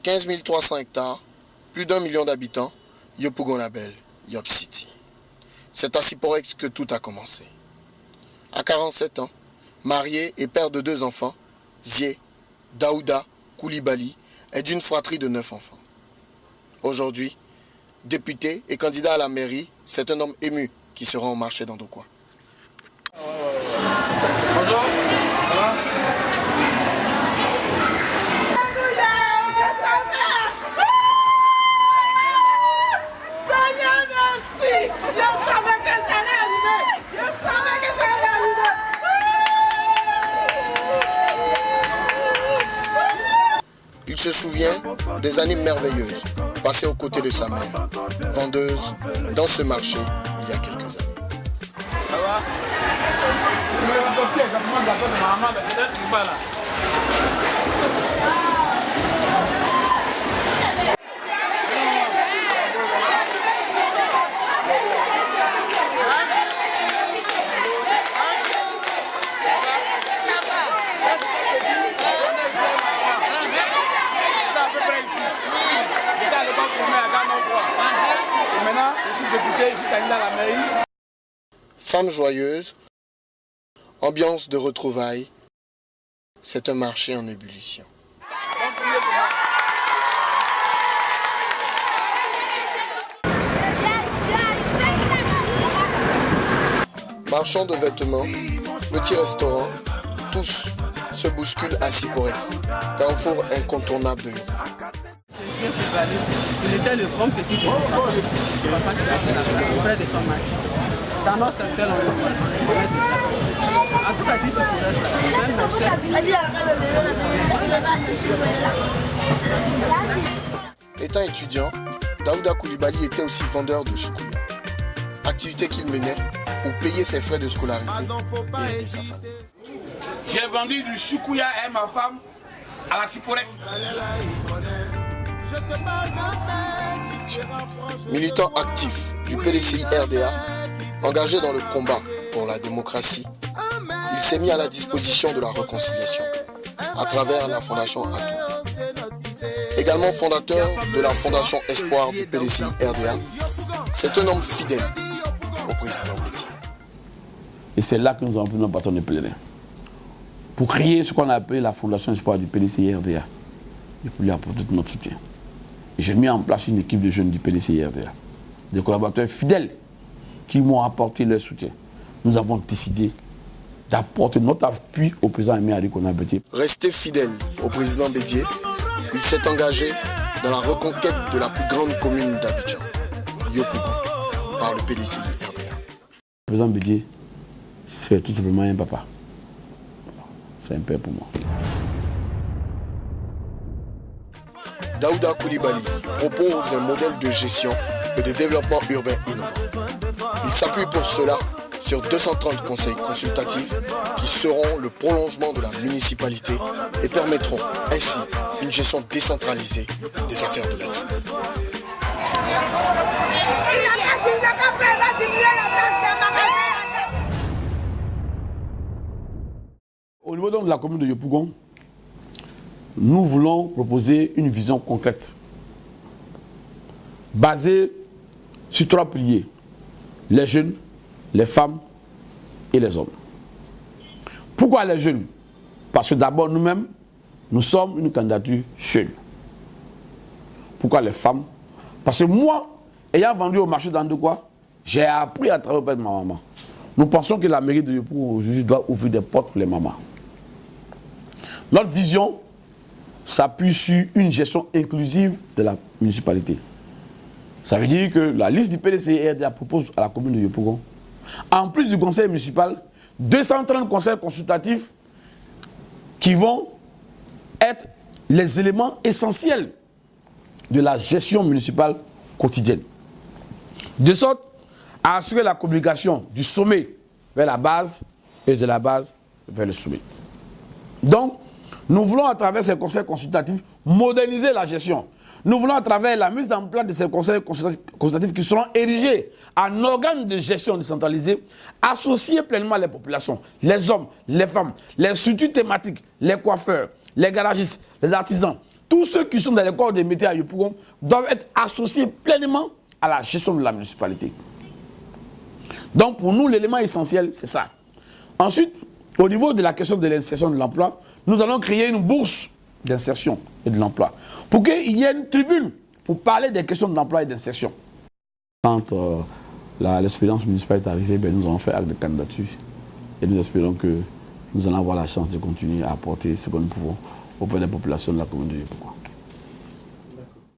15 300 hectares, plus d'1 million d'habitants, Yopougon-Label, Yop City. C'est à Siporex que tout a commencé. À 47 ans, marié et père de 2 enfants, Zié Daouda Koulibaly est d'une fratrie de 9 enfants. Aujourd'hui, député et candidat à la mairie, c'est un homme ému qui se rend au marché d'Andokwa. Bonjour, ça va? Il se souvient des années merveilleuses passées aux côtés de sa mère, vendeuse dans ce marché il y a quelques années. Ça va? Maintenant, je suis député, je suis candidat à la mairie. Femme joyeuse, ambiance de retrouvailles, c'est un marché en ébullition. Marchand de vêtements, petits restaurants, tous se bousculent à Siporex, carrefour incontournable de Yopougon. Il était le grand petit de papa qui a fait la auprès de son mari. Dans notre secteur, en tout cas, si c'est Étant étudiant, Daouda Koulibaly était aussi vendeur de choukouya, activité qu'il menait pour payer ses frais de scolarité et aider sa famille. J'ai vendu du choukouya à ma femme à la Siporex. Militant actif du PDCI RDA, engagé dans le combat pour la démocratie, il s'est mis à la disposition de la réconciliation à travers la Fondation Atou. Également fondateur de la Fondation Espoir du PDCI RDA, c'est un homme fidèle au président Bédié. Et c'est là que nous avons pris notre bâton de pèlerin pour créer ce qu'on a appelé la Fondation Espoir du PDCI RDA et pour lui apporter tout notre soutien. J'ai mis en place une équipe de jeunes du PDCI RDA, des collaborateurs fidèles qui m'ont apporté leur soutien. Nous avons décidé d'apporter notre appui au président Aimé Adikona Bédié. Resté fidèle au président Bédié, il s'est engagé dans la reconquête de la plus grande commune d'Abidjan, Yopougon, par le PDCI RDA. Le président Bédié, c'est tout simplement un papa. C'est un père pour moi. Daouda Koulibaly propose un modèle de gestion et de développement urbain innovant. Il s'appuie pour cela sur 230 conseils consultatifs qui seront le prolongement de la municipalité et permettront ainsi une gestion décentralisée des affaires de la cité. Au niveau donc de la commune de Yopougon, nous voulons proposer une vision concrète, basée sur 3 piliers: les jeunes, les femmes et les hommes. Pourquoi les jeunes? Parce que d'abord nous-mêmes, nous sommes une candidature jeune. Pourquoi les femmes? Parce que moi, ayant vendu au marché d'Andokwa, j'ai appris à travailler auprès de ma maman. Nous pensons que la mairie de Yopougon aujourd'hui doit ouvrir des portes pour les mamans. Notre vision s'appuie sur une gestion inclusive de la municipalité. Ça veut dire que la liste du PDCI RDA propose à la commune de Yopougon, en plus du conseil municipal, 230 conseils consultatifs qui vont être les éléments essentiels de la gestion municipale quotidienne. De sorte à assurer la communication du sommet vers la base et de la base vers le sommet. Donc, nous voulons à travers ces conseils consultatifs moderniser la gestion. Nous voulons à travers la mise en place de ces conseils consultatifs qui seront érigés en organes de gestion décentralisés, associer pleinement les populations, les hommes, les femmes, les structures thématiques, les coiffeurs, les garagistes, les artisans, tous ceux qui sont dans les corps des métiers à Yopougon doivent être associés pleinement à la gestion de la municipalité. Donc pour nous, l'élément essentiel, c'est ça. Ensuite, au niveau de la question de l'insertion de l'emploi, nous allons créer une bourse d'insertion et de l'emploi pour qu'il y ait une tribune pour parler des questions de l'emploi et d'insertion. Quand l'expérience municipale est arrivée, nous avons fait acte de candidature et nous espérons que nous allons avoir la chance de continuer à apporter ce que nous pouvons auprès des populations de la commune de Yopougon.